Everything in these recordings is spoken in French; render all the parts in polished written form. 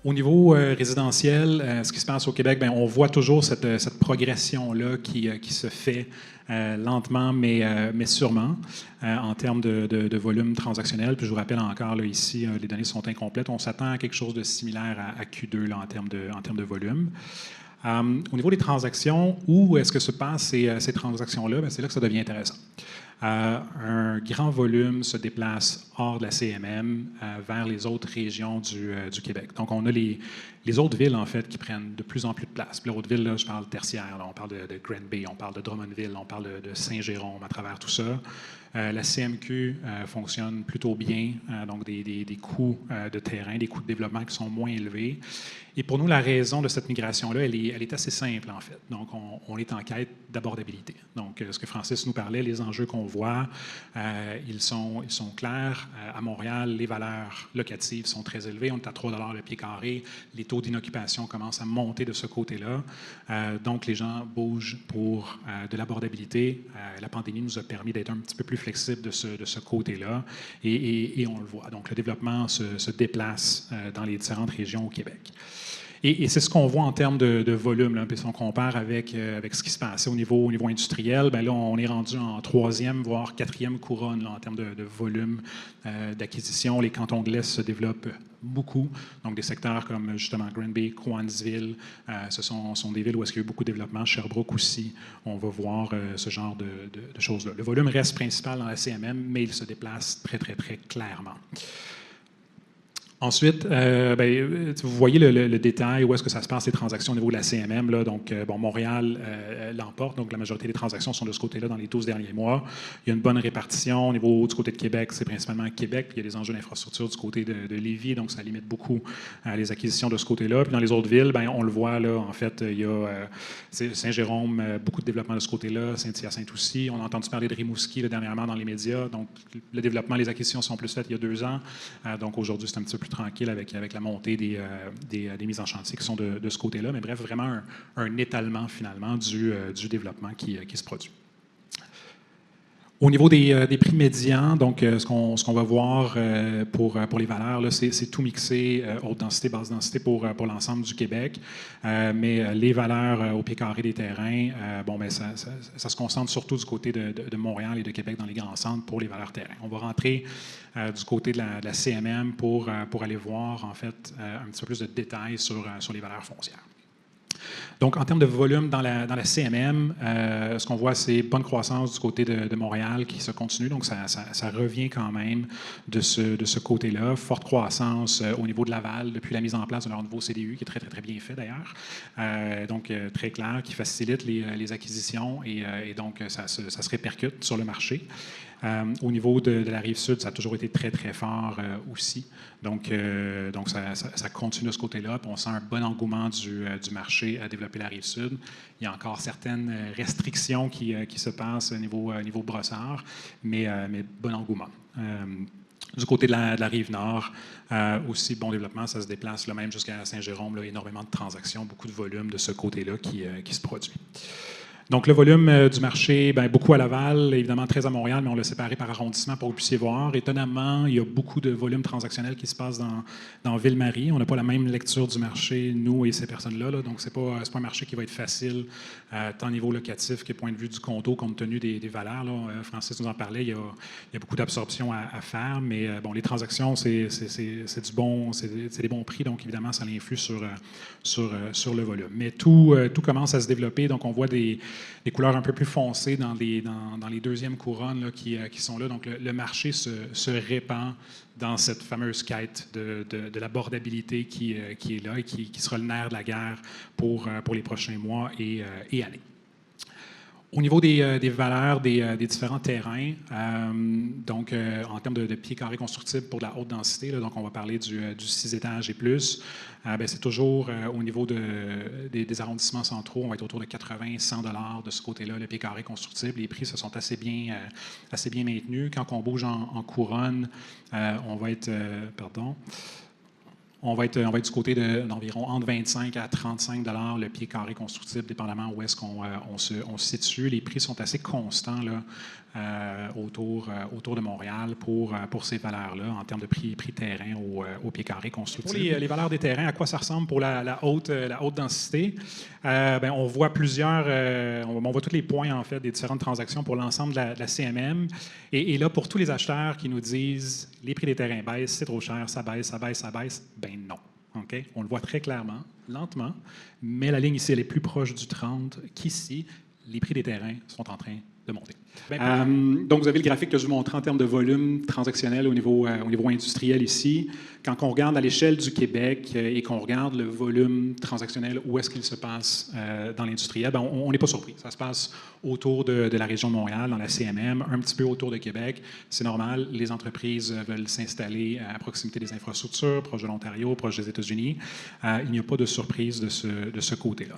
Au niveau résidentiel, ce qui se passe au Québec, bien, on voit toujours cette progression-là qui se fait lentement, mais sûrement, en termes de volume transactionnel. Puis je vous rappelle encore, là, ici, les données sont incomplètes. On s'attend à quelque chose de similaire à Q2 là, en termes de volume. Au niveau des transactions, où est-ce que se passent ces transactions-là? Bien, c'est là que ça devient intéressant. Un grand volume se déplace hors de la CMM vers les autres régions du Québec. Donc, on a les autres villes, en fait, qui prennent de plus en plus de place. Puis les autres villes, là, je parle tertiaire, là, on parle de Granby, on parle de Drummondville, on parle de Saint-Jérôme à travers tout ça. La CMQ fonctionne plutôt bien, donc des coûts de terrain, des coûts de développement qui sont moins élevés. Et pour nous, la raison de cette migration-là, elle est assez simple, en fait. Donc, on est en quête d'abordabilité. Donc, ce que Francis nous parlait, les enjeux qu'on voit, ils sont clairs. À Montréal, les valeurs locatives sont très élevées. On est à 3 $ le pied carré. Les taux d'inoccupation commencent à monter de ce côté-là. Donc, les gens bougent pour de l'abordabilité. La pandémie nous a permis d'être un petit peu plus flexible de ce côté-là. Et on le voit. Donc, le développement se déplace dans les différentes régions au Québec. Et c'est ce qu'on voit en termes de volume. Là. Puis si on compare avec ce qui se passait au niveau industriel, bien là, on est rendu en 3e, voire 4e couronne là, en termes de volume d'acquisition. Les cantons de l'Est se développent beaucoup. Donc, des secteurs comme justement Granby, Cowansville, ce sont des villes où est-ce qu'il y a eu beaucoup de développement. Sherbrooke aussi, on va voir ce genre de choses-là. Le volume reste principal dans la CMM, mais il se déplace très, très, très clairement. Ensuite, vous voyez le détail, où est-ce que ça se passe, les transactions au niveau de la CMM. Là, donc, Montréal l'emporte, donc la majorité des transactions sont de ce côté-là dans les 12 derniers mois. Il y a une bonne répartition. Au niveau du côté de Québec, c'est principalement Québec, puis il y a des enjeux d'infrastructure du côté de Lévis, donc ça limite beaucoup les acquisitions de ce côté-là. Puis dans les autres villes, bien, on le voit, là, en fait, il y a Saint-Jérôme, beaucoup de développement de ce côté-là, Saint-Hyacinthe aussi. On a entendu parler de Rimouski là, dernièrement dans les médias. Donc, le développement, les acquisitions sont plus faites il y a 2 ans. Donc, aujourd'hui, c'est un petit peu plus tranquille avec la montée des mises en chantier qui sont de ce côté-là. Mais bref, vraiment un étalement, finalement, du développement qui se produit. Au niveau des prix médians, donc ce qu'on va voir pour les valeurs, là, c'est tout mixé, haute densité, basse densité pour l'ensemble du Québec. Mais les valeurs au pied carré des terrains, ça se concentre surtout du côté de Montréal et de Québec dans les grands centres pour les valeurs terrain. On va rentrer du côté de la CMM pour aller voir en fait un petit peu plus de détails sur les valeurs foncières. Donc, en termes de volume dans la CMM, ce qu'on voit, c'est bonne croissance du côté de Montréal qui se continue. Donc, ça revient quand même de ce côté-là. Forte croissance au niveau de Laval depuis la mise en place de leur nouveau CDU, qui est très, très, très bien fait d'ailleurs. Donc, très clair, qui facilite les acquisitions et donc, ça se répercute sur le marché. Au niveau de la Rive-Sud, ça a toujours été très, très fort aussi. Donc ça continue de ce côté-là. Puis on sent un bon engouement du marché à développer la Rive-Sud. Il y a encore certaines restrictions qui se passent au niveau Brossard, mais bon engouement. Du côté de la Rive-Nord, aussi bon développement, ça se déplace là, même jusqu'à Saint-Jérôme, là, énormément de transactions, beaucoup de volume de ce côté-là qui se produit. Donc, le volume du marché, bien, beaucoup à Laval, évidemment très à Montréal, mais on l'a séparé par arrondissement pour que vous puissiez voir. Étonnamment, il y a beaucoup de volume transactionnel qui se passe dans Ville-Marie. On n'a pas la même lecture du marché, nous et ces personnes-là. Là. Donc, ce n'est pas un marché qui va être facile, tant au niveau locatif que point de vue du condo, compte tenu des valeurs. Là. Francis nous en parlait, il y a beaucoup d'absorption à faire, mais bon, les transactions, c'est des bons prix, donc évidemment, ça influe sur le volume. Mais tout commence à se développer, donc on voit des couleurs un peu plus foncées dans les deuxièmes couronnes là, qui sont là. Donc, le marché se répand dans cette fameuse quête de l'abordabilité qui est là et qui sera le nerf de la guerre pour les prochains mois et années. Au niveau des valeurs des différents terrains, donc en termes de pieds carrés constructibles pour de la haute densité, là, donc on va parler du 6 étages et plus, c'est toujours au niveau des arrondissements centraux, on va être autour de 80-100 $ de ce côté-là, le pied carré constructible. Les prix se sont assez bien maintenus. Quand on bouge en couronne, on va être, on va être du côté d'environ entre 25 à 35 $ le pied carré constructible, dépendamment où est-ce qu'on se situe. Les prix sont assez constants là, autour de Montréal pour ces valeurs-là, en termes de prix terrain au pied carré constructible. Pour les valeurs des terrains, à quoi ça ressemble pour la haute densité? On voit on voit tous les points en fait, des différentes transactions pour l'ensemble de la CMM. Et là, pour tous les acheteurs qui nous disent les prix des terrains baissent, c'est trop cher, ça baisse, ben non. Okay? On le voit très clairement, lentement, mais la ligne ici, elle est plus proche du 30 qu'ici. Les prix des terrains sont en train de monter. Donc, vous avez le graphique que je vous montre en termes de volume transactionnel au niveau industriel ici. Quand on regarde à l'échelle du Québec et qu'on regarde le volume transactionnel, où est-ce qu'il se passe dans l'industriel, on n'est pas surpris. Ça se passe autour de la région de Montréal, dans la CMM, un petit peu autour de Québec. C'est normal, les entreprises veulent s'installer à proximité des infrastructures, proche de l'Ontario, proche des États-Unis. Il n'y a pas de surprise de ce côté-là.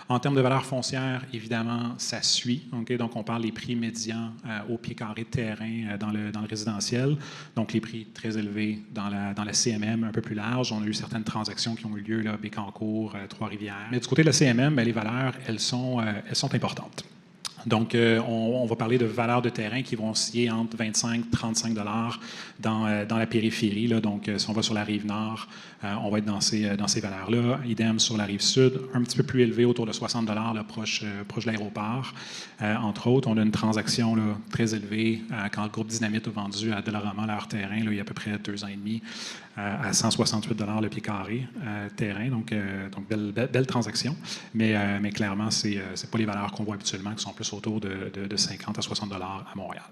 En termes de valeur foncière, évidemment, ça suit. Okay? Donc, on parle des prix médians au pied carré de terrain dans le résidentiel. Donc, les prix très élevés dans la CMM, un peu plus large. On a eu certaines transactions qui ont eu lieu, là, Bécancour, Trois-Rivières. Mais du côté de la CMM, les valeurs, elles sont importantes. Donc, on va parler de valeurs de terrain qui vont osciller entre 25 et 35 $ dans la périphérie. Là. Donc, si on va sur la rive nord, on va être dans ces valeurs-là. Idem sur la rive sud, un petit peu plus élevé, autour de 60 $ là, proche de l'aéroport. Entre autres, on a une transaction là, très élevée quand le groupe Dynamite a vendu à Dollarama leur terrain, là, il y a à peu près 2 ans et demi, à 168 $ le pied carré terrain. Donc belle transaction. Mais clairement, ce n'est pas les valeurs qu'on voit habituellement, qui sont plus autour de 50 à 60 $ à Montréal.